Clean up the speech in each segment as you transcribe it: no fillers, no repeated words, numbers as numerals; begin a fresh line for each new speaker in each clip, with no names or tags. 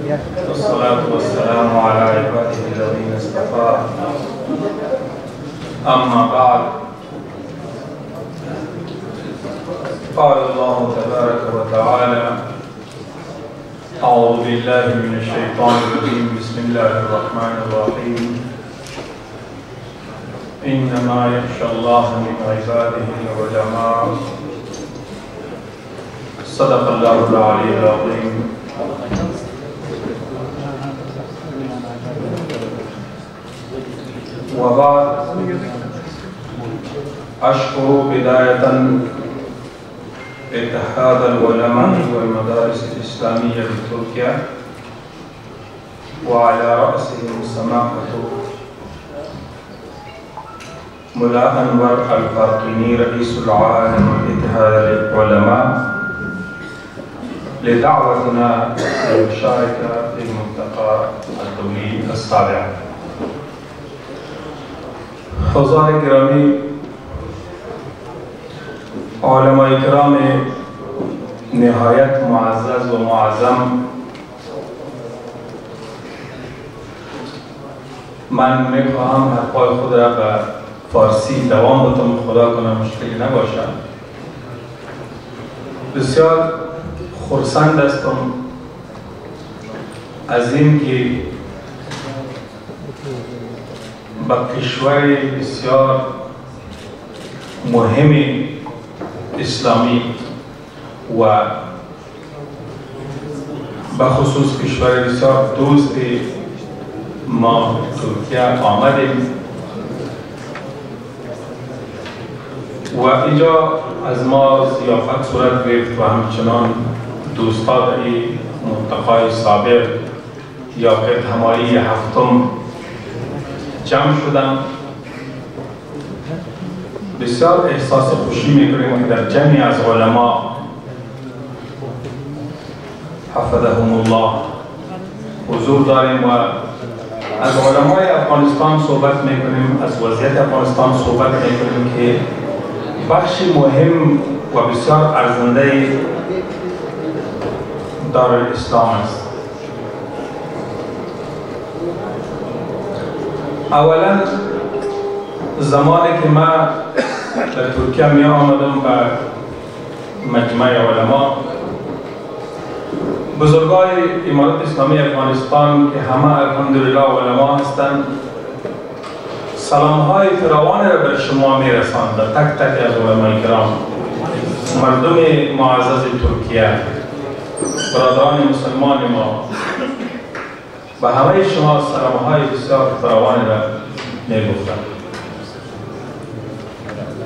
والصلاة والسلام على عباده الذين اصطفى. أما بعد، قال الله تبارك وتعالى: أعوذ بالله من الشيطان الرجيم، بسم الله الرحمن الرحيم. إنما يخشى الله من عباده العلماء. صدق الله العلي العظيم. وبعد، أشكر بداية اتحاد العلماء والمدارس الإسلامية بتركيا، وعلى رأسهم سماحة ملا أنور الفاطمي رئيس العالم اتحاد العلماء لدعوتنا للمشاركة في الملتقى الدولي السابع. حضار گرامی، علماء کرام نهایت معزز و معظم، من میخواهم حرفای خود را به فارسی دوام بدم، خدا کنه مشکلی نباشد. بسیار خرسند هستم از این که با کشور بسیار مهم اسلامی و بخصوص کشور بسیار دوست ما ترکیه آمدیم و اینجا از ما ضیافت صورت گرفت و همچنان دوستان این ملتقای سابق یا همایی هفتم جمع شدم. بسیار احساس خوشی میکنیم که در جمعی از علما حفظهم الله حضور داریم و از علمای افغانستان صحبت میکنیم، از وضعیت افغانستان صحبت میکنیم که بخشی مهم و بسیار ارزنده دارالاسلام است. اولا، زمانی که من در ترکیه می آمدم به مجمع علما، بزرگای امارت اسلامی افغانستان که همه الحمدلله علما هستند، سلامهای فراوان را بر شما می رساند، تک تک از علمای کرام، مردم معزز ترکیه، برادران مسلمان ما، و همه شما سلامهای بسیار فراوان را می گفتند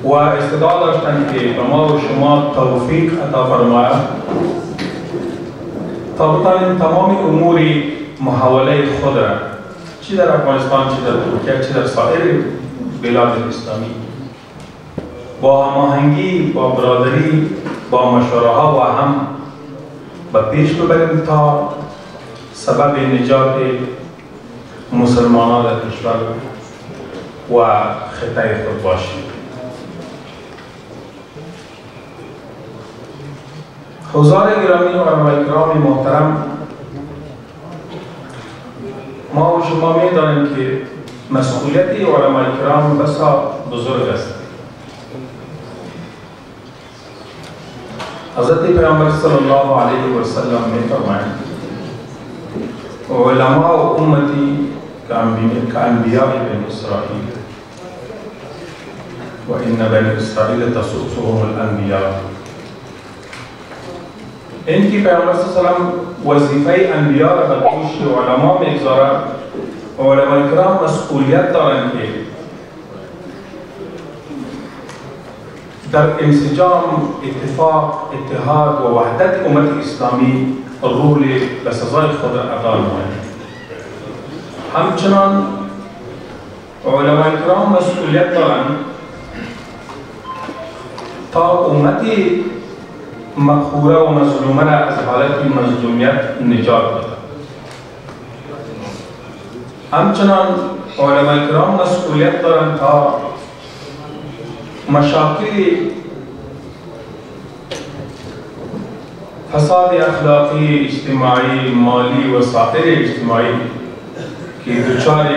و استدعا داشتند که به ما و شما توفیق عطا فرماید تا بتوانیم تمام امور محاوله خود را، چی در افغانستان، چی در ترکیه، چی در سایر بلاد اسلامی، با هماهنگی، با برادری، با مشوره ها و هم به پیش ببریم تا سبب نجات مسلمانان در کشور و خطه خود باشیم. حضار گرامی و علمای کرام محترم، ما و شما می دانیم که مسئولیت علمای کرام بسا بزرگ است. حضرت پیامبر صلی الله علیه و سلم می فرمایند: علماء امتی كأنبياء بني إسرائيل وإن بني إسرائيل تسوسهم الأنبياء. این که پیامبر صلی الله علیه و سلم وظیفه انبیا را به دوش علما میگذارد و علمای کرام مسئولیت دارند که در انسجام، اتفاق، اتحاد و وحدت امت اسلامی رول به سزای خود را ادا نمایند. همچنان علمای کرام مسئولیت دارند تا امتی مقهوره و مظلومه را از حالت مظلومیت نجات بدهند. همچنان علمای کرام مسئولیت دارند تا مشاکل فساد اخلاقی، اجتماعی، مالی و سایر اجتماعی که دچار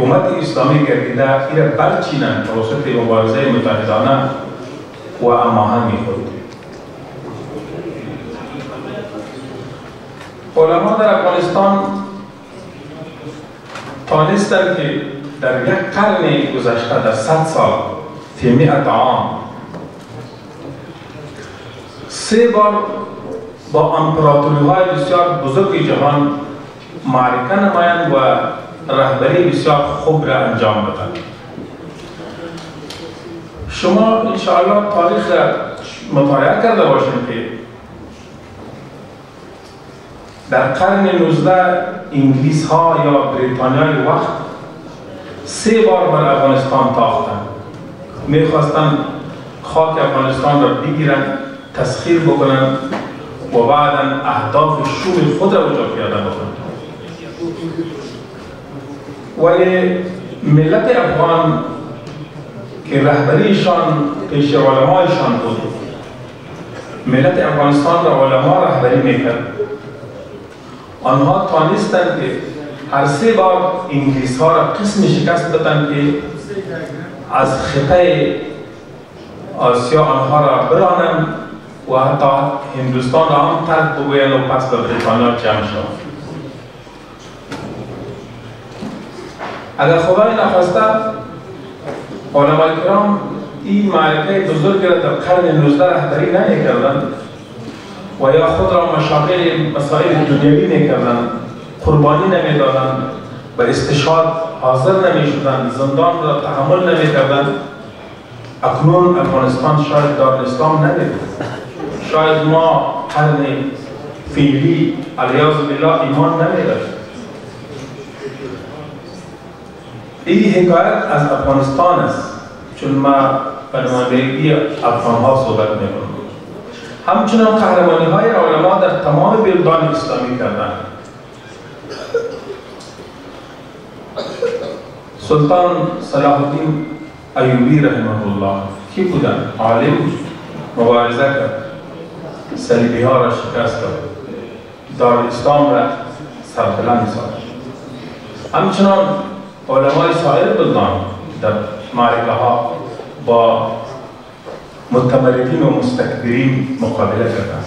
امت اسلامی گردیده ایره برچینند توسط مبارزه متحدانه و هماهنگ خود. علما در افغانستان توانستند که در یک قرن گذشته، در 100 سال، فی 100 عام 3 بار با امپراتوری‌های بسیار بزرگ جهان معرکه نمایند و رهبری بسیار خوب را انجام بدهند. شما انشاءالله تاریخ را مطالعه کرده باشید که در قرن 19 انگلیس ها یا بریتانیای وقت 3 بار بر افغانستان تاختند. میخواستند خاک افغانستان را بگیرند، تسخیر بکنند و بعدا اهداف شوم خود را اونجا پیاده بکنند. ولی ملت افغان که رهبریشان پیش علمایشان بود، ملت افغانستان را علما رهبری میکرد، آنها توانستند که هر 3 بار انگلیس ها را قسم شکست بدن که از خطه آسیا آنها را برانند و حتی هندوستان را هم ترک بگویند و پس به بریتانیا جمع شوند. اگر خدای نخواسته علمای کرام این معرکه بزرگ را در قرن 19 رهبری نمی‌کردند و یا خود را مسائل دنیوی می‌کردند، قربانی نمی‌دادند، به استشهاد حاضر نمی‌شدند، زندان را تحمل نمی‌کردند، اکنون افغانستان شاید دارالاسلام نبود. شاید ما قرن فعلی علیاذ بالله ایمان نمی‌داشت. این حکایت از افغانستان است، چون ما به نمایندگی افغان‌ها صحبت می‌کنیم. همچنان قهرمانی‌های علما در تمام بلدان اسلامی کردند. سلطان صلاح الدین ایوبی رحمه الله کی بودند؟ عالم مبارزه کرد، صلیبی‌ها را شکست داد، دارالاسلام را سربلند ساخت. همچنان علمای سایر بلدان در معرکه ها با متمردین و مستکبرین مقابله کردند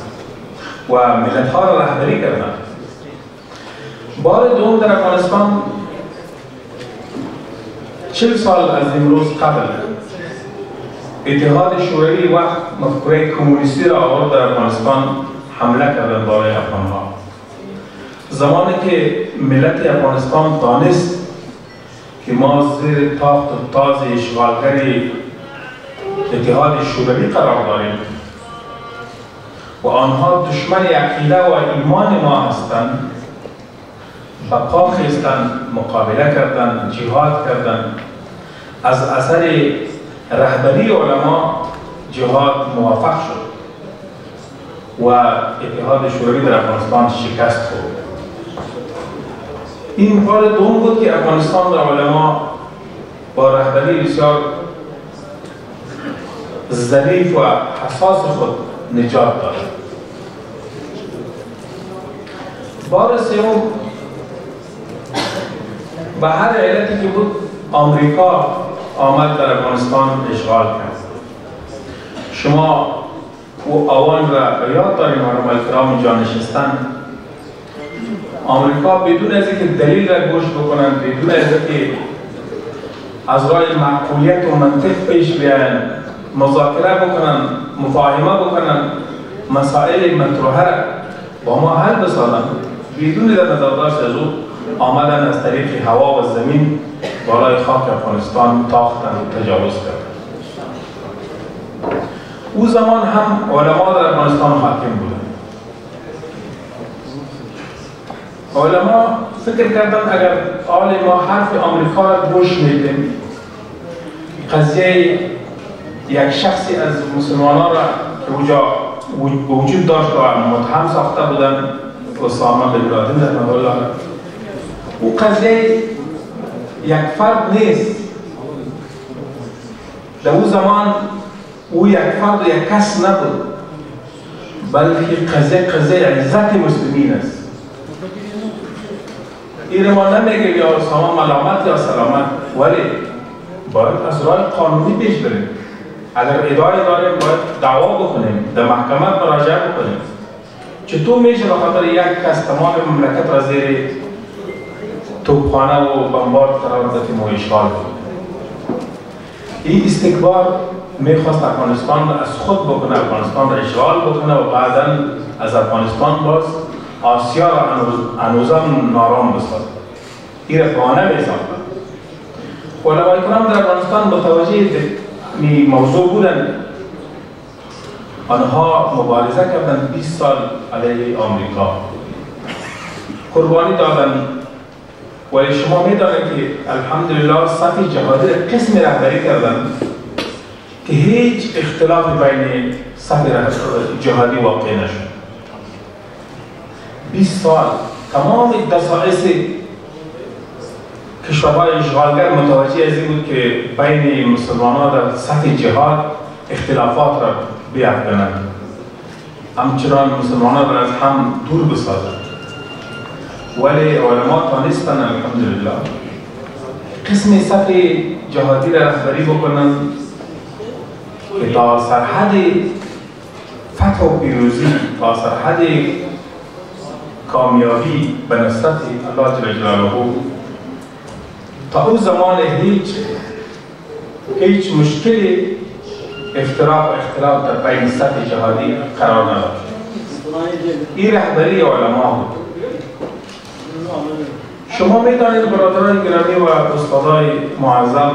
و ملت ها را رهبری کردند. بار دوم در افغانستان 40 سال از امروز قبل اتحاد شوروی وقت مفکوره کمونیستی را آورد در افغانستان حمله کردند برای افغانها. زمانی که ملت افغانستان دانست که ما زیر تاخت و تاز اشغالگری اتحاد شوروی قرار داریم و آنها دشمن عقیده و ایمان ما هستند، به پا خیستند، مقابله کردند، جهاد کردند. از اثر رهبری علما جهاد موفق شد و اتحاد شوروی در افغانستان شکست خورد. این بار دوم بود که افغانستان در علما با رهبری بسیار ظریف و حساس خود نجات داد. بار سوم به هر علتی که بود آمریکا آمد در افغانستان اشغال کرد. شما او آوان را یاد داریم، علمای کرام اینجا نشستن. آمریکا بدون از اینکه دلیل را گوش بکنند، بدون از اینکه از راه معقولیت و منطق پیش بیایند، مذاکره بکنند، مفاهمه بکنند، مسائل مطروحه را با ما حل بسازند، بدون در نظر داشت از او آمدن از طریق هوا و زمین بالای خاک افغانستان تاختند و تجاوز کردند. او زمان هم علما در افغانستان حاکم بودند. علما فکر کردند اگر آل ما حرف آمریکا را گوش میدیم، قضیه یک شخصی از مسلمانان را که اونجا وجود داشت و متهم ساخته بودند، اسامه بن لادن رحمه الله، او قضیه یک فرد نیست. در اون زمان او یک فرد و یک کس نبود، بلکه قضیه عزت مسلمین است. این ما نمیگه یا سامان ملامت یا سلامت، ولی باید از راه قانونی پیش بریم. اگر ادعای داریم باید دعوا بکنیم، در محکمه مراجعه بکنیم. چطور میشه بخاطر یک کس تمام مملکت را زیر توپخانه و بمبارد قرار داد که ما اشغال کنیم؟ این استکبار میخواست افغانستان را از خود بکنه، افغانستان را اشغال بکنه و بعدا از افغانستان باز آسیا را هنوزم نارام بسازد. این را قانع میسازد. علمای کرام در افغانستان متوجه این موضوع بودند. آنها مبارزه کردند 20 سال علیه آمریکا، قربانی دادند. ولی شما میدانید که الحمدلله صف جهادی را قسم رهبری کردند که هیچ اختلاف بین صف جهادی واقع نشد. 20 سال تمام دسائس کشورهای اشغالگر متوجه از این بود که بین مسلمانان در صف جهاد اختلافات را بیافکنند، همچنان مسلمانان را از هم دور بسازند. ولی علما تانستند الحمدلله قسم صف جهادی را رهبری بکنند که تا سرحد فتح و پیروزی، تا سرحد کامیابی به نصرت الله جل جلاله، تا اون زمان هیچ مشکلی افتراق و اختلاف در بین صف جهادی قرار نداشت. این رهبری علما بود. شما میدانید برادران گرامی و استادای معظم،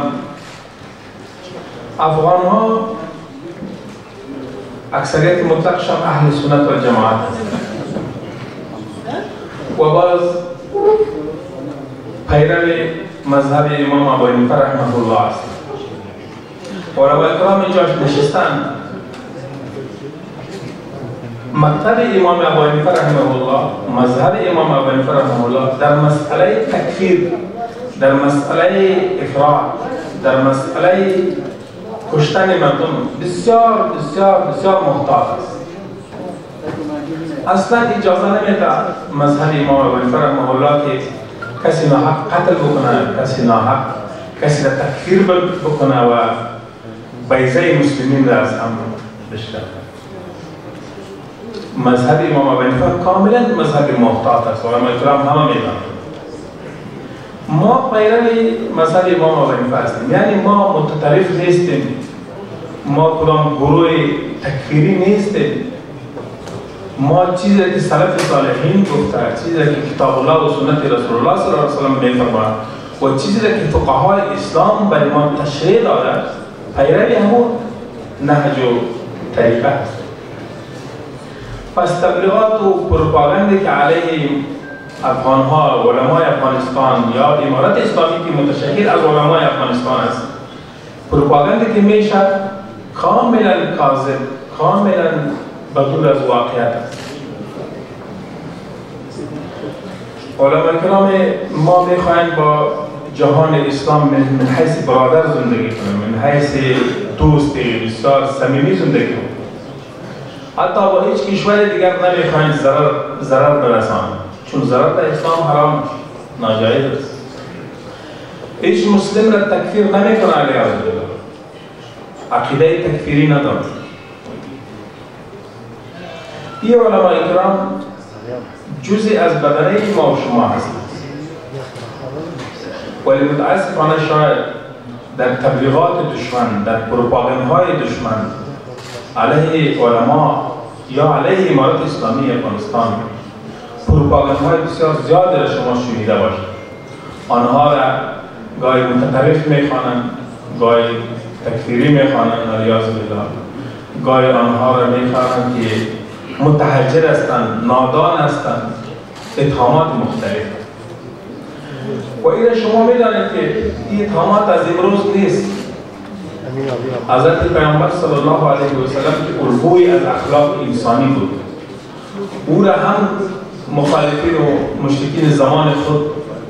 افغان ها اکثریت مطلقشان اهل سنت و جماعت هستند و باز پیرو مذهب امام ابو حنیفه رحمه الله است. علمای کرام اینجا نشستند. مکتب امام ابو حنیفه رحمه الله، مذهب امام ابو حنیفه رحمه الله در مسئله تکفیر، در مسئله افراط، در مسئله کشتن مردم بسیار بسیار بسیار محتاط است. اصلا اجازه نمیده مذهب امام ابو حنیفه رحمه الله که کسی ناحق قتل بکنه، کسی ناحق کسی را تکفیر بکنه و بیضه مسلمین را از هم بشکنه. مذهب امام ابو حنیفه کاملا مذهب محتاط است و علمای کرام همه میدانند. ما پیرو مذهب امام ابو حنیفه هستیم، یعنی ما متطرف نیستیم، ما کدام گروه تکفیری نیستیم. ما چیزی که سلف صالحین گفته، چیزی که کتاب الله و سنت رسول الله صلی الله علیه و سلم میفرماید و چیزی که فقهای اسلام برای ما تشریح داده، پیروی همون نهج و طریقه است. پس تبلیغات و پروپاگاندی که علیه افغانها و علمای افغانستان یا امارت اسلامی که متشکل از علمای افغانستان است، پروپاگاندی که میشه کاملا کاذب، کاملا بدور از واقعیت است. علمای کرام ما میخواهیم با جهان اسلام من حیث برادر زندگی کنیم، من حیث دوست بسیار صمیمی زندگی کنیم. حتی با هیچ کشور دیگر نمیخواهیم ضرر برسانیم، چون ضرر در اسلام حرام ناجایز است. هیچ مسلم را تکفیر نمیکنه علیه الله، عقیده تکفیری ندارد. این علمای کرام جزئی از بدنه ما و شما هستند، ولی متاسفانه شاید در تبلیغات دشمن، در پروپاگاندهای دشمن علیه علما یا علیه امارت اسلامی افغانستان پروپاگاندهای بسیار زیاد را شما شنیده باشید. آنها را گاهی متطرف میخوانند، گاهی تکفیری میخوانند، علیاذ بالله. گاهی آنها را میخوانند که متحجر هستند، نادان هستند، اتهامات مختلف. و این شما میدانید که این اتهامات از امروز نیست. حضرت پیامبر صلی الله علیه و سلم که الگویی از اخلاق انسانی بود، او را هم مخالفین و مشرکین زمان خود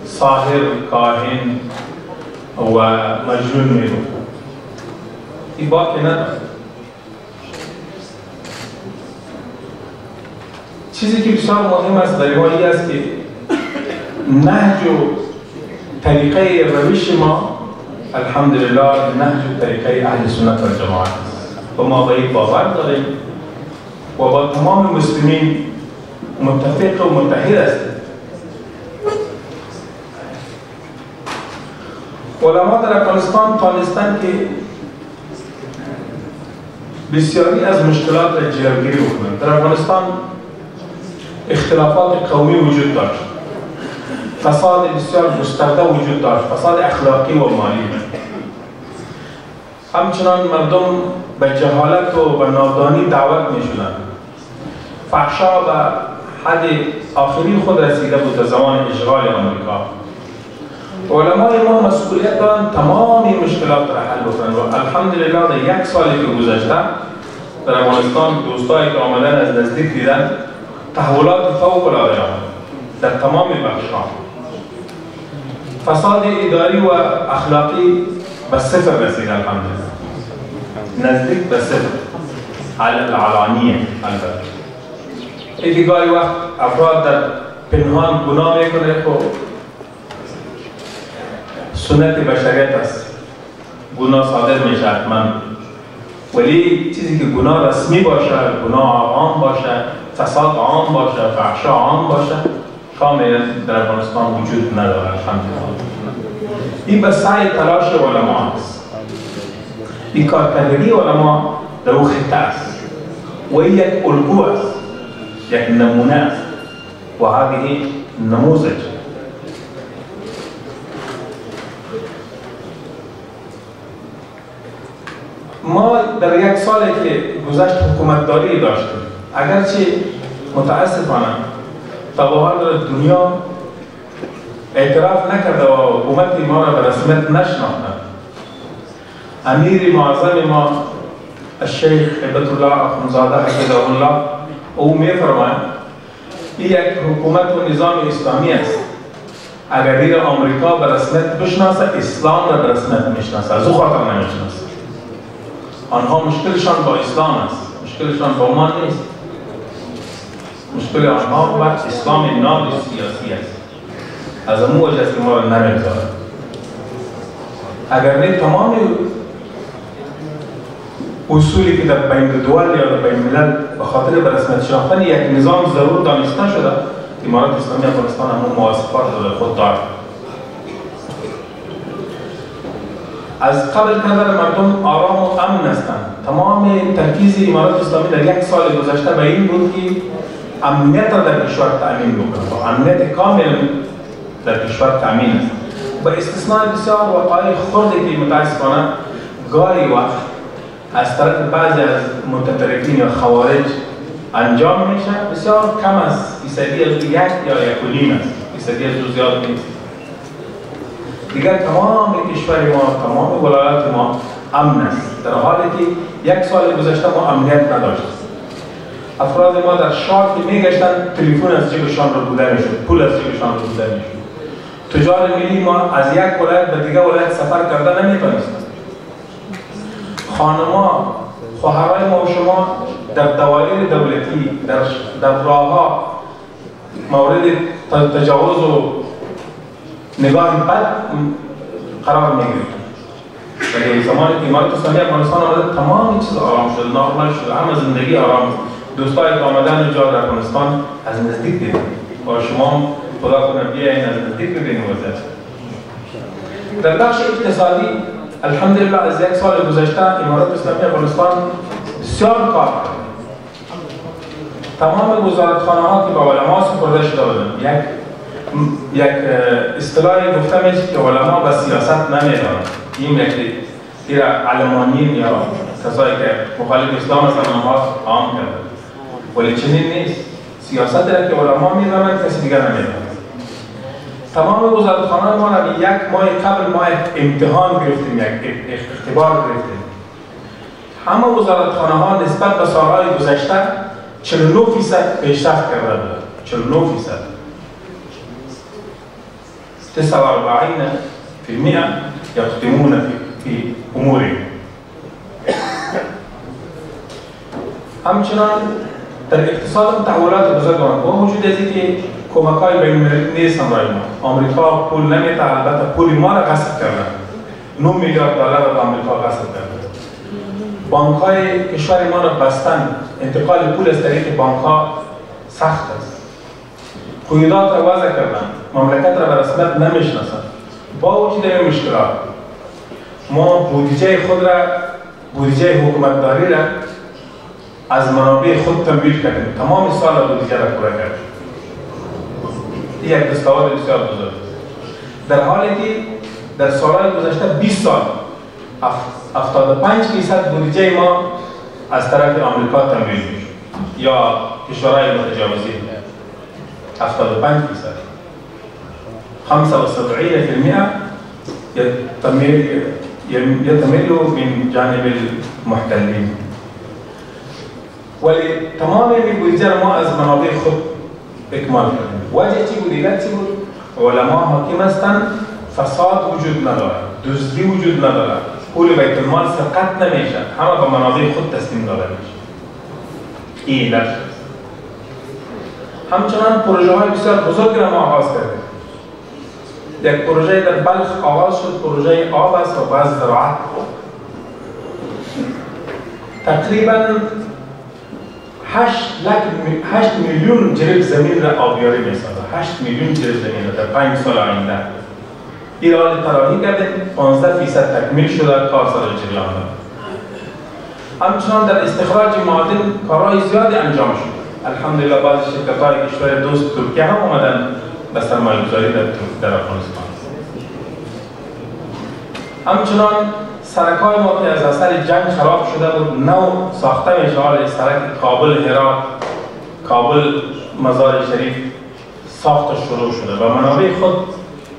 ساحر، کاهن و مجنون میگفت. این باکی ندارد. چیزی که بسیار مهم است در ما این است که نهج و طریقه روش ما الحمدلله نهج و طریقه اهل سنت و جماعت است و ما به این باور داریم و با تمام مسلمین متفق و متحد هستیم. علما در افغانستان توانستند که بسیاری از مشکلات را جلوگیری بکنند. در افغانستان اختلافات قومی وجود داشت، فساد بسیار گسترده وجود داشت، فساد اخلاقی و مالی. همچنان مردم به جهالت و به نادانی دعوت می شدند. فحشا به حد آخری خود رسیده بود در زمان اشغال آمریکا. علمای ما مسئولیت دارند تمام این مشکلات را حل بکنند و الحمدلله در یک سالی که گذشته در افغانستان دوستایی که آمدن از نزدیک دیدن تحولات فوق العاده آمد در تمام بخش‌ها. فساد اداری و اخلاقی به صفر رسید الحمدلله، نزدیک به صفر علانیه. البته اینکه گاهی وقت افراد در پنهان گناه میکنه خب سنت بشریت است، گناه صادر میشه حتما، ولی چیزی که گناه رسمی باشه، گناه عام باشه، فساد عام باشه، فحشا عام باشه، کاملا در افغانستان وجود نداره الحمدلله. این به سعی تلاش علما است، این کارکردگی علما در او خطه است و این یک الگو است، یک نمونه است و هذه نموذج. ما در یک سالی که گذشت حکومتداری داشتیم، اگرچه متاسفانه تا به حال دنیا اعتراف نکرده و حکومت ما را به رسمیت نشناخته. امیر معظم ما الشیخ هیبت الله اخونزاده حفظه الله او میفرماید این یک حکومت و نظام اسلامی است. اگر این آمریکا به رسمیت بشناسه، اسلام را به رسمیت میشناسه، از او خاطر نمیشناسه. آنها مشکلشان با اسلام است، مشکلشان با ما نیست. مشکل آنها با اسلام ناب سیاسی است. از امو وجه است که ما را نمیگذاره. اگر نه تمام اصولی که در بین دول یا در بین ملل به خاطر به رسمیت شناختن یک نظام ضرور دانسته شده، امارات اسلامی افغانستان همون مواصفات را خود دارد. از قبل کردن مردم آرام و امن هستند. تمام ترکیز امارات اسلامی در یک سال گذشته به این بود که امنیت را در کشور تأمین بکنند. امنیت کامل در کشور تأمین است. با استثناء بسیار وقایع خردی که متاسفانه گاهی وقت از طرف بعضی از متطرفین یا خوارج انجام میشه، بسیار کم است. فیصدی از یک یا یک و نیم است. فیصدی از او زیاد نیست. دیگر تمام کشور ما، تمام ولایات ما امن است، در حالی که یک سال گذشته ما امنیت نداشتیم. افراد ما در شهر که میگشتن تلفن از جیبشان رو بوده میشد، پول از جیبشان رو بوده میشد. تجار ملی ما از یک ولایت به دیگر ولایت سفر کرده نمیتونستند. خانما، خواهرای ما و شما در دوایر دولتی، در راهها مورد تجاوز و نگاه بد قرار میگیرد. ولی زمانی که امارات اسلامی افغانستان آمده تمام چیز آرام شد، نرمال شد، همه زندگی آرام شد. دوستای که آمدن اینجا در افغانستان از نزدیک دیدن و شما خدا کنه بیاین از نزدیک ببینید وضعیت. در بخش اقتصادی الحمدلله از یک سال گذشته امارات اسلامی افغانستان بسیار کار کرد. تمام وزارتخانه ها که به علما سپرده شده بودند، یک اصطلاحی گفته میشه که علما به سیاست نمیدانند. این یک علمانیین یا کسایی که مخالف اسلام هستند آنها عام کردند. ولی چنین نیست. سیاست را که علما میدانند کسی دیگر نمیداند. تمام وزارتخانه ما را یک ماه قبل ما امتحان گرفتیم، یک اختبار گرفتیم. همه وزارتخانه ها نسبت به سالهای گذشته 49% پیشرفت کرده بودند. 49%. 49% يقدمون في امورهم. همچنان در اقتصاد تحولات بزرگ آمد با وجود از اینکه کمک‌های بین‌المللی نیست برای ما. آمریکا پول نمیده، البته پول ما را غصب کردن. 9 میلیارد دلار را به آمریکا غصب کردن. بانک‌های کشور ما را بستن. انتقال پول از طریق بانک‌ها سخت است. قیودات را وضع کردن. مملکت را به رسمیت نمیشناسند. با وجود این مشکلات ما بودجه خود را، بودجه حکومتداری را از منابع خود تمویل کردیم. تمام سال بودجه را پورا کردیم. این یک دستاورد بسیار بزرگ. در حالی که در سالهای گذشته 20 سال 75% بودجه ما از طرف آمریکا تمویل میشد یا کشورهای متجاوزین. 75% 75% يتميل من جانب المحتلين. ولی تمام بودجه ما از منابع خود اکمال کردیم. وجه چی بود؟ علت چی بود؟ علما حاکم هستند، فساد وجود ندارد، دزدی وجود ندارد، پول بیت المال سرقت نمیشه، همه به منابع خود تسلیم داده میشه. این علت شد. همچنان پروژه های بسیار بزرگی را ما آغاز کردیم. یک پروژه در بلخ آغاز شد، پروژه آب است و بعض زراعت. تقریباً 8 میلیون جریب زمین را آبیاری می‌سازد. 8 میلیون جریب زمین را در 5 سال آینده. این را طراحی کردیم، 15% تکمیل شده، کار سر جریان دارد. همچنان در استخراج معادن کارهای زیادی انجام شد. الحمدلله بعضی شرکت‌های کشور دوست ترکیه هم آمدن به سرمایه‌گذاری در افغانستان. همچنان سرک‌های ما که از اثر جنگ خراب شده بود، نو ساخته میشه. حال سرک کابل هرات، کابل مزار شریف ساخت شروع شده و منابع خود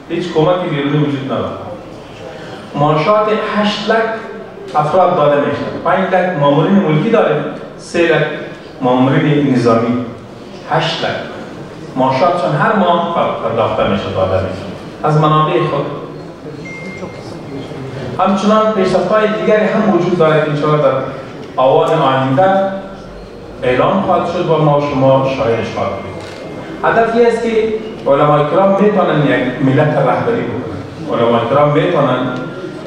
هیچ کمکی بیرونی وجود ندارد. معاشات 8 لک افراد داده میشه. 5 لک مامورین ملکی داریم، 3 لک مامورین نظامی. 8 لک معاشاتشان هر ماه پرداخته میشه، داده میشه از منابع خود. همچنان پیشرفت‌های دیگری هم وجود دارد که انشاءالله در آوان آینده اعلام خواهد شد و ما شما شاهدش خواهد بود. هدف این است که علماء کرام میتونن یک ملت رهبری بکنن. علماء کرام میتونن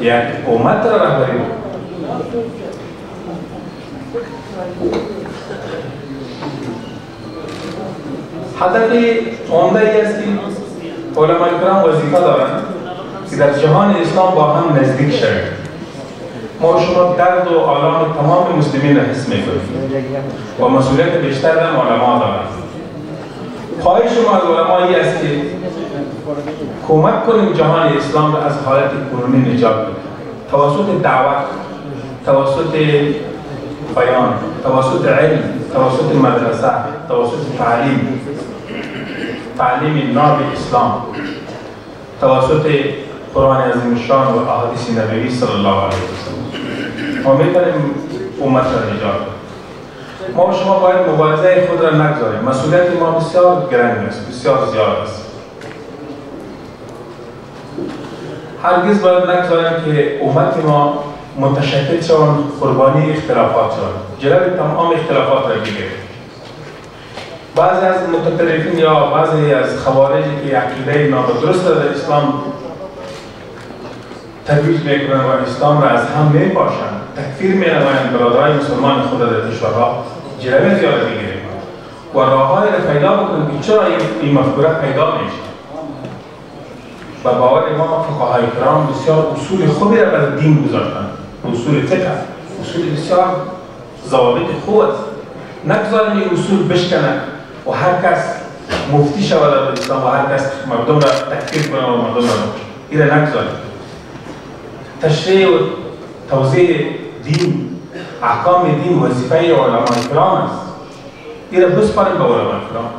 یک امت را رهبری بکنن. هدف عمده ای است که علماء کرام وظیفه دارند که در جهان اسلام با هم نزدیک شویم. ما شما درد و آلام تمام مسلمین را حس می‌کنیم و مسئولیت بیشتر هم علما دارند. خواهش ما از علما این است که کمک کنیم جهان اسلام را از حالت کنونی نجات بدیم. توسط دعوت، توسط بیان، توسط علم، توسط مدرسه، توسط تعلیم ناب اسلام، توسط قرآن عظیم الشان و احادیث نبوی صلی الله علیه وسلم ما میتونیم امت را نجات بدیم. ما و شما باید مبارزه خود را نگذاریم. مسئولیت ما بسیار گران است، بسیار زیاد است. هرگز باید نگذاریم که امت ما متشکل شوند، قربانی اختلافات شوند. جلوی تمام اختلافات را بگیریم. بعضی از متطرفین یا بعضی از خوارجی که عقیده نادرست در اسلام ترویج میکنند و اسلام را از هم میپاشند، تکفیر مینمایند برادرای مسلمان خود در کشورها، جلوی زیاد بگیریم و راه‌های را پیدا بکنیم که چرا این مفکوره پیدا میشه. و باور ما فقهای کرام بسیار اصول خوبی را بر دین گذاشتند. اصول فقه، اصول بسیار ضوابط خوب است. نگذاریم این اصول بشکنند و هر کس مفتی شود در اسلام و هر کس مردم را تکفیر کنه و مردم را بکشه. این را نگذاریم. تشریع و توضیح دین، احکام دین وظیفه علماء کرام است. این را بسپاریم به علماء کرام.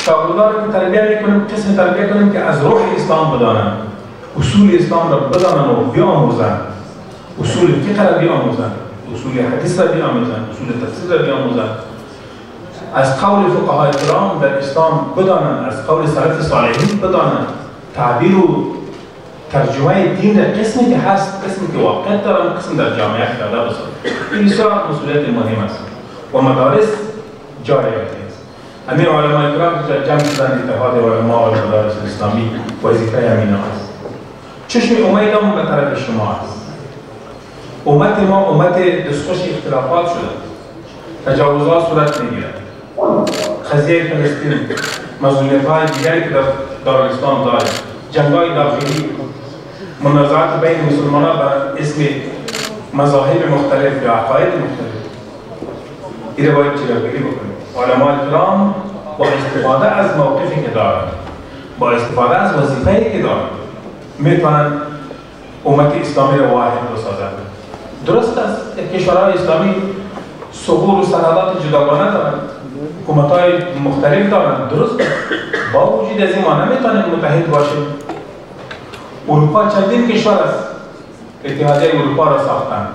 شاگردان را تربیه میکنیم، قسم تربیه کنیم که از روح اسلام بدانند، اصول اسلام را بدانند و بیاموزند، اصول فقه را بیاموزند، اصول حدیث را بیاموزند، اصول تفسیر را بیاموزند، از قول فقهای کرام در اسلام بدانند، از قول سلف صالحین بدانند، تعبیر و ترجمه دین در قسمی که هست، قسمی که واقعیت دارن، قسم در جامعه داده بسازن. این بسیار مسئولیت مهم است و مدارس جای است. همین علمای کرام که جمع شدن اتحاد علما و مدارس اسلامی وظیفه همین است. چشم امیدم به طرف شما است. امت ما امت دستخوش اختلافات شده. تجاوزات صورت میگیرد. قضیه فلسطین، مسئولیت‌های دیگری که در دارالاسلام دارد، جنگ‌های داخلی، منازعات بین مسلمانان بر اسم مذاهب مختلف یا عقاید مختلف. این رو باید جلوگیری بکنیم. علماء کرام با استفاده از موقفی که دارند، با استفاده از وظیفه‌ای که دارند، میتونن امت اسلامی را واحد بسازند. درست است که کشورهای اسلامی ثغور و سرحدات جداگانه دارند، حکومت‌های مختلف دارند، درست است. با وجود از این ما نمیتونیم متحد باشیم. اروپا چندین کشور است اتحادیه اروپا را ساختند.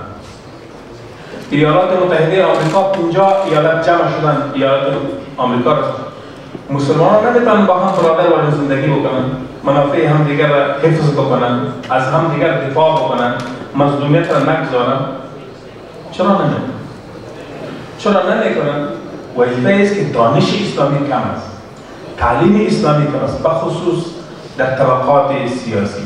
ایالات متحده آمریکا 50 ایالت جمع شدند، ایالات آمریکا را ساختند. مسلمانان نمیتونن با هم برادر و زندگی بکنن، منافع همدیگر را حفظ بکنن، از همدیگر دفاع بکنن، مظلومیت را نگذارن. چرا نمیکنن؟ چرا نمیکنن؟ وظیفه است که دانش اسلامی کم است، تعلیم اسلامی کم است، بخصوص در طبقات سیاسی.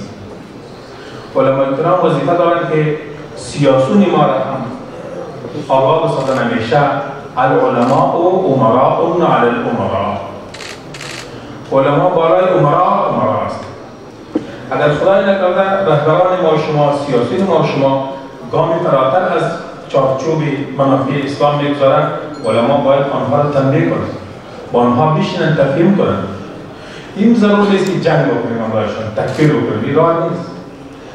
علماء کرام وظیفه دارند که سیاسون ما را هم آقا بسازن. همیشه العلماء و امراء علی الامراء. علما بالای امراء است. اگر خدای نکرده رهبران ما و شما، سیاسیون ما و شما گامی فراتر از چارچوب منافع اسلام بگذارند، علما باید آنها را تنبیه کنند، با آنها بشینند تفهیم کنند. این ضرور نیست که جنگ بکنیم برایشان، تکفیر بکنیم. این راه نیست،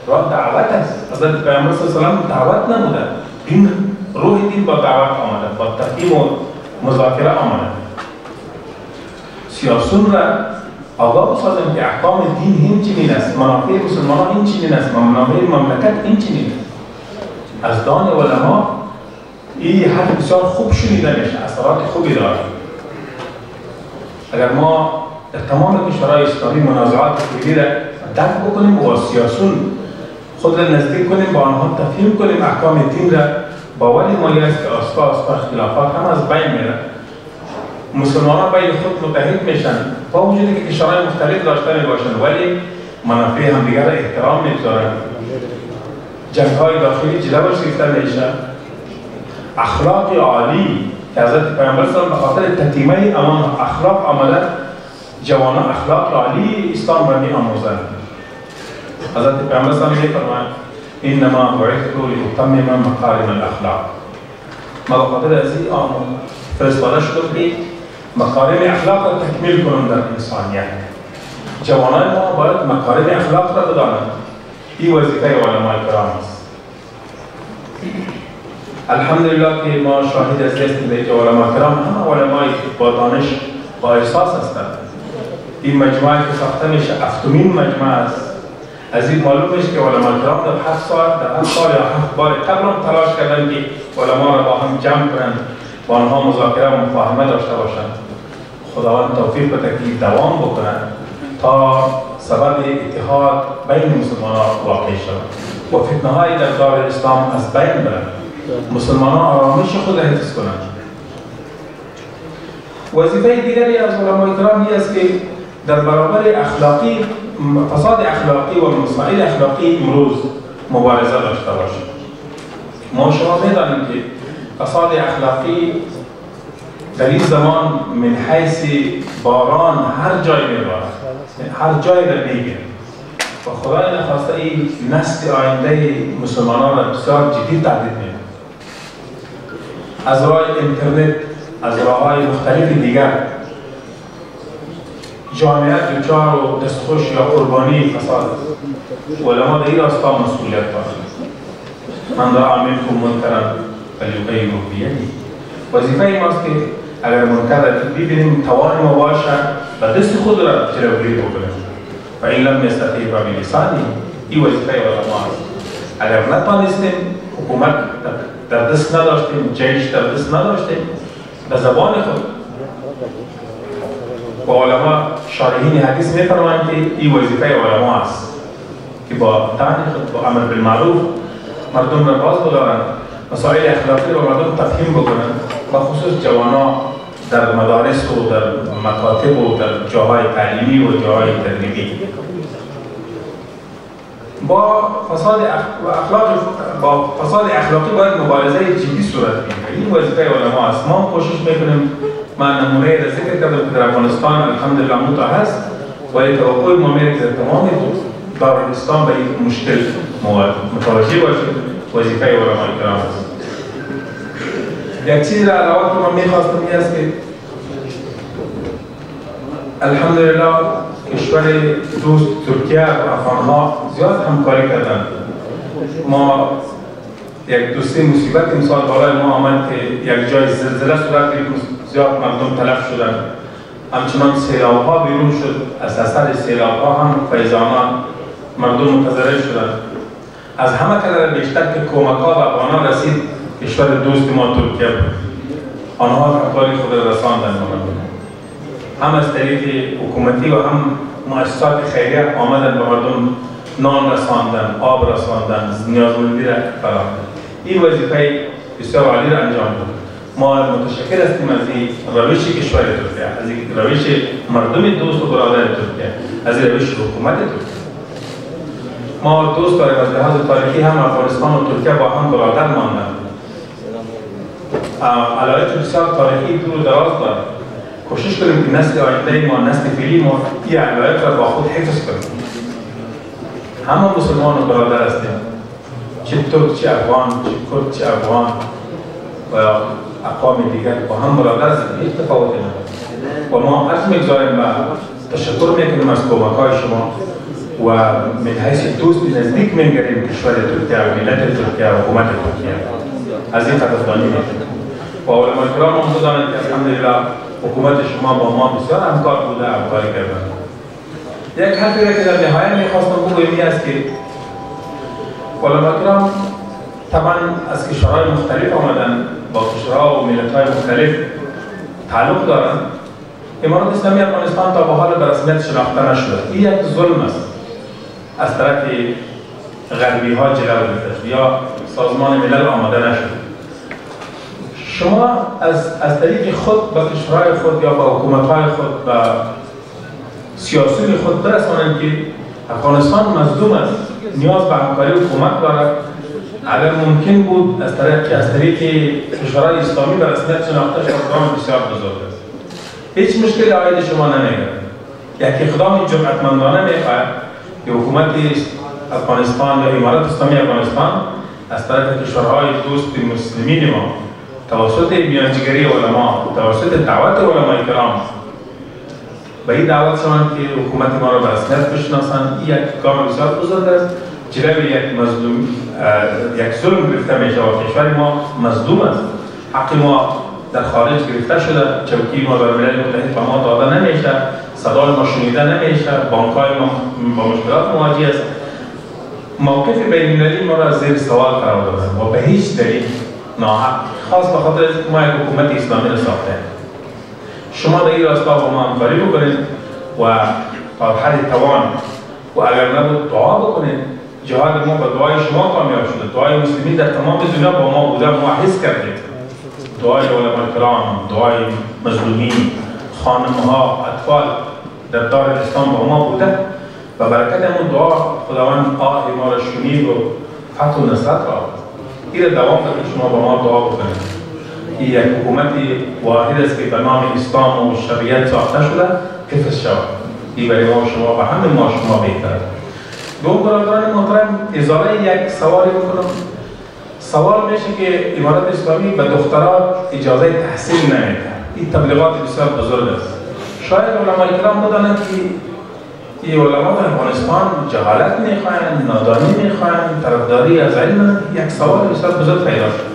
راه دعوت است. حضرت پیامبر صلی الله علیه و آله دعوت نموده. این روح دین با دعوت آمده، با تفهیم و مذاکره آمده. سیاسون را آگاه بسازیم که احکام دین این چنین است، منافع مسلمانان این چنین است، منافع مملکت این چنین است. از دان علما این حرف بسیار خوب شنیده میشه، اثرات خوبی داره. اگر ما در تمام کشورهای اسلامی منازعات فکری را درک بکنیم و سیاسون خود را نزدیک کنیم، با آنها تفهیم کنیم احکام دین را، باوری مالی است که آستا اختلافات هم از بین میره. مسلمانان بین خود متحد میشن، با وجودی که کشورهای مختلف داشته میباشند ولی منافع همدیگر را احترام میگذارند. جنگ‌های داخلی جلوش گرفته میشه. اخلاق عالی که حضرت پیامبر صلی الله علیه و آله به خاطر تتیمه امان اخلاق آمده، جوانان اخلاق عالی اسلام را می‌آموزند. حضرت پیامبر صلی الله علیه و آله می‌فرمایند انما بعثت لاتمم مکارم الاخلاق. ما به خاطر از این فرستاده شدم که مکارم اخلاق را تکمیل کنند در انسانیت. جوانان ما باید مکارم اخلاق را بدانند. این وظیفه علماء کرام است. الحمدلله که ما شاهد از هستیم که علماء کرام همه علمای با دانش با احساس هستند. این مجموعه که ساخته میشه هفتمین مجموعه است. از این معلوم میشه که علماء کرام در 7 سال یا 7 بار قبل هم تلاش کردند که علما را با هم جمع کنند، با آنها مذاکره و مفاهمه داشته باشند. خداوند توفیق بده که دوام بکنند تا سبب اتحاد بین مسلمانان واقع شود و فتنه های در دار اسلام از بین برند. مسلمانان آرامش خود را حفظ کنند. وظیفه دیگری از علماء کرام است که در برابر اخلاقی فساد اخلاقی و مسائل اخلاقی امروز مبارزه داشته باشیم. ما شما می‌دانیم که فساد اخلاقی در این زمان من حیث باران هر جای می‌بارد، هر جای را می‌گیرد و خدای نخواسته این نسل آینده مسلمانان را بسیار جدی تهدید می‌کند. از راه اینترنت، از راه‌های مختلف دیگر جامعه دچار و دستخوش یا قربانی فساد است. علما در این راستا مسئولیت دارند. من رأى منکم منکرا فلیغیره بیده. وظیفه ماست که اگر منکر ببینیم توان ما باشه و دست خود را جلوگیری بکنیم. و این لم یستطیع فبلسانه. این وظیفه علما است. اگر نتوانستیم، حکومت در دست نداشتیم، جیش در دست نداشتیم، به زبان خود و علما شارحین حدیث می‌فرمایند که این وظیفه علما است. که با طرح خود با امر بالمعروف مردم را باز بدارند، مسائل اخلاقی را مردم تفهیم بکنند، با خصوص جوانا در مدارس و در مکاتب و در جاهای تعلیمی و جاهای تدریبی. با فساد اخلاقی باید مبارزه جدی صورت بگیرد. این وظیفه علما است. ما کوشش میکنیم، من نمونه را ذکر کردم که در افغانستان الحمدلله موتا هست، ولی توقع ما میره که در تمام دارالاسلام به این مشکل متوجه باشید. وظیفه علمای کرام است. یک چیز را علاوه که من میخواستم این است که الحمدلله کشور دوست ترکیه و افغانها زیاد همکاری کردند. ما یک دوستی مصیبت امسال بالای ما آمد که یک جای زلزله صورت گرفت، زیاد مردم تلف شدند. همچنان سیلاب‌ها بیرون شد، از اثر سیلاب‌ها هم فیضانان مردم متضرر شدند. از همه کلمه بیشتر که کمک‌ها به افغانان رسید کشور دوست ما ترکیه بود. آنها همکاری خود را رساندند. هم از طریق حکومتی و هم مؤسسات خیریه آمدن به مردم نان رساندن، آب رساندن، نیازمندی را فراهم. این وظیفه بسیار عالی را انجام بود. ما متشکر هستیم از این روش کشور ترکیه، از این روش مردم دوست و برادر ترکیه، از این روش حکومت ترکیه. ما دوست داریم از لحاظ تاریخی هم افغانستان و ترکیه با هم برادر ماندن. علایق بسیار تاریخی دور و دراز دارد. کوشش کنیم که نسل آینده ما، نسل فعلی ما این علایق را با خود حفظ کنیم. همه مسلمان و برادر هستیم، چه ترک، چه افغان، چه کرد، چه افغان و اقوام دیگر با هم برادر هستیم، هیچ تفاوتی ندارد. و ما عرض می‌گذاریم و تشکر میکنیم از کمک‌های شما و من حیث دوست نزدیک می‌گیریم کشور ترکیه و ملت ترکیه و حکومت ترکیه. از این قدردانی می‌کنیم. و علمای کرام هم بدانند که الحمدلله حکومت شما با ما بسیار همکار بوده، همکاری کردند. یک حرفی را که در نهایت می‌خواستم بگویم این است که علمای کرام طبعا از کشورهای مختلف آمدن، با کشورها و ملت‌های مختلف تعلق دارند. امارات اسلامی افغانستان تا به حال به رسمیت شناخته نشده. این یک ظلم است از طرف غربی‌ها جلو گرفته یا سازمان ملل آماده نشد. شما از طریق خود با کشورهای خود یا با حکومت‌های خود و سیاسی خود برسانند که افغانستان مظلوم است، نیاز به همکاری حکومت دارد. اگر ممکن بود از طریق کشورهای اسلامی به رسمیت شناخته شد، اقدام بسیار بزرگ است. هیچ مشکلی عاید شما نمیگیرد. یک اقدام جرأتمندانه میخواهد که حکومت افغانستان یا امارات اسلامی افغانستان از طرف کشورهای دوست مسلمین ما توسط میانجیگری علما، توسط دعوت علمای کرام به این دعوت شوند که حکومت ما را به رسمیت بشناسند. این یک گام بسیار بزرگ است. جلوی یک ظلم گرفته میشه و کشور ما مظلوم است. حق ما در خارج گرفته شده، چوکی ما در ملل متحد به ما داده نمیشه، صدای ما شنیده نمیشه، بانک‌های ما با مشکلات مواجه است. موقف بین‌المللی ما را زیر سوال قرار دادند و به هیچ دلیل ناحق، خاص به خاطر اینکه ما یک حکومت اسلامی را ساختیم. شما در این راستا با ما همکاری بکنید و تا حد توان و اگر نبود دعا بکنید. جهاد ما با دعای شما کامیاب شده. دعای مسلمین در تمام دنیا با ما بوده، ما حس کردیم. دعای علمای کرام، دعای مظلومین، خانم‌ها، اطفال در دارالاسلام با ما بوده و برکت همون دعا خداوند آه ما را شنید و فتح و نصرت را. این را دوام بده شما با ما دعا بکنید. این یک حکومت واحد است که به نام اسلام و شریعت ساخته شده، حفظ شود. این برای ما و شما و همه ما شما بهتر. دوم برادران محترم، ازاله یک سوالی بکنم. سوال میشه که امارات اسلامی به دختران اجازه تحصیل نمیده. این تبلیغات بسیار بزرگ است. شاید علمای کرام بدانند که این علما در افغانستان جهالت میخواهند، نادانی میخواهند، طرفداری از علم. یک سوال بسیار بزرگ پیدا شد.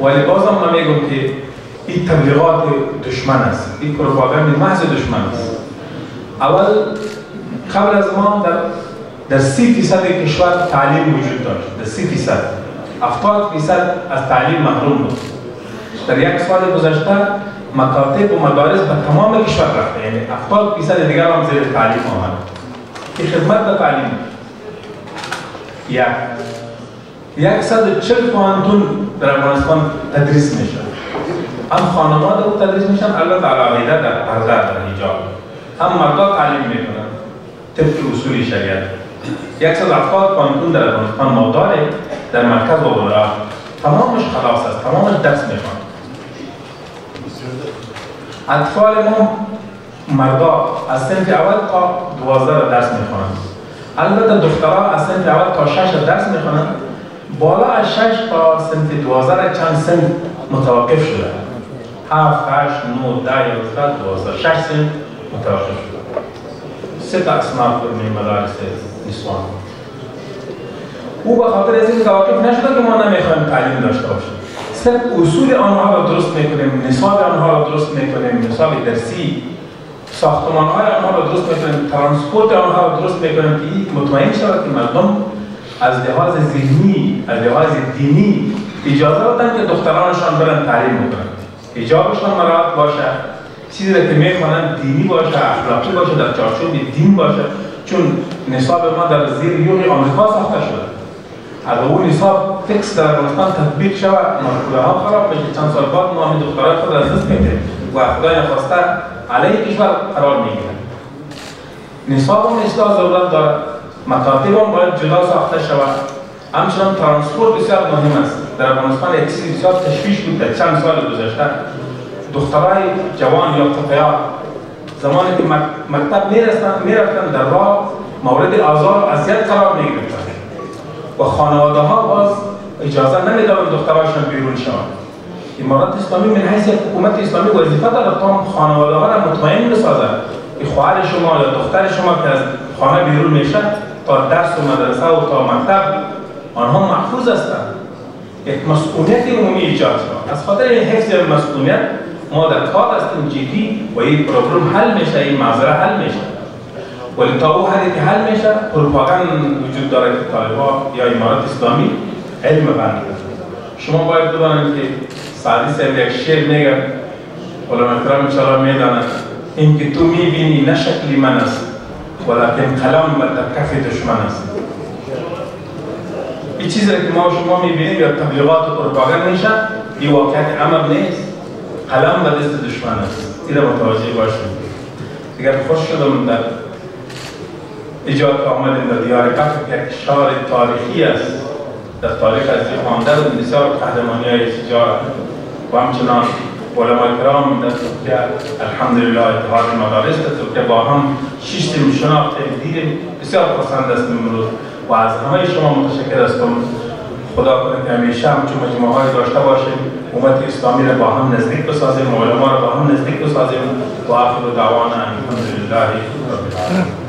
ولی بازم من میگم که این تبلیغات دشمن است. این پروپاگاند محض دشمن است. اول قبل از ما در 30% کشور تعلیم وجود داشت. در 30%. 70% از تعلیم محروم بود. در یک سال گذشته مکاتب و مدارس به تمام کشور رفته، یعنی 70% دیگر هم زیر تعلیم آمد. این خدمت به تعلیم. 140 پوانتون در افغانستان تدریس میشه. هم خانم‌ها در تدریس میشن، البته علاوه در پرده در حجاب. هم مردا تعلیم میکنن طبق اصول شریعت. 170 پوانتون در افغانستان ما داره، در مرکز و ولایات تمامش خلاص است، تمامش درس میخوان. اطفال ما مردا از صنف اول تا 12 درس میخوانند. البته دخترها از صنف اول تا 6 درس میخوانند. بالا از 6 تا صنف 12 چند صنف متوقف شده. 7 8 9 10 11 12 6 صنف متوقف شده. 3 تا اصناف من مدارس نسوان. او به خاطر از اینکه توقف نشده که ما نمیخوایم تعلیم داشته باشیم. صرف اصول آنها را درست میکنیم، نصاب آنها را درست میکنیم، نصاب درسی، ساختمان‌های آنها را درست میکنیم، ترانسپورت آنها را درست میکنیم که مطمئن شود که مردم از لحاظ ذهنی، از لحاظ دینی اجازه دادن که دخترانشان برن تعلیم بکنن. حجابشان مراعات باشه، چیزی که میخوانند دینی باشه، اخلاقی باشه، در چارچوب دین باشه. چون نصاب ما در زیر یوغ آمریکا ساخته شده. اگر اون نصاب فکس در افغانستان تطبیق شود، مارکوله ها خراب بشه. چند سال بعد ما همین دخترای خود از دست میدیم و خدای نخواسته علیه کشور قرار میگیرن. نصاب هم اصلاح ضرورت داره، مکاتب هم باید جدا ساخته شود. همچنان ترانسپورت بسیار مهم است. در افغانستان یک چیزی بسیار تشویش بود در چند سال گذشته. دخترای جوان یا فتیات زمانی که مکتب میرفتن در راه مورد آزار و اذیت قرار میگرفتن و خانواده ها باز اجازه نمیدادن دختراشون بیرون شوند. امارات اسلامی من حیث حکومت اسلامی وظیفه دارد تا خانواده ها را مطمئن بسازد که خواهر شما یا دختر شما که از خانه بیرون میشه تا درس و مدرسه و تا مکتب آنها محفوظ هستند. یک مسئولیت عمومی ایجاد شد. از خاطر این حفظ مسئولیت ما در کار هستیم جدی و این پروبلم حل میشه، این معضله حل میشه. ولی تا او حدی که حل میشه پروپاگاند وجود داره که طالبان یا امارات اسلامی علم بند. شما باید بدانید که سعدی صاحب یک شعر میگه، علما کرام ان شاء الله میدانند، این که تو میبینی نه شکلی من است ولکن قلم در کف دشمن است. این چیزی که ما شما میبینیم یا تبلیغات و پروپاگاند میشه، این واقعیت امر نیست. قلم به دست دشمن است. این را متوجه باشید. دیگر خوش شدم در ایجاد آمدیم در دیار کف که یک شعار تاریخی است. در تاریخ از این خوانده و بسیار قهرمانی‌های شجاع و همچنان علمای کرام در ترکیه الحمدلله اتحاد مدارس در ترکیه با هم شیشتیم شناختیم دیدیم. بسیار پسند هستیم امروز و از همه شما متشکر هستم. خدا کنه که همیشه همچون مجموعه‌های داشته باشیم، امت اسلامی را با هم نزدیک بسازیم، علما را با هم نزدیک بسازیم و آخر دعوانا الحمدلله رب العالمین.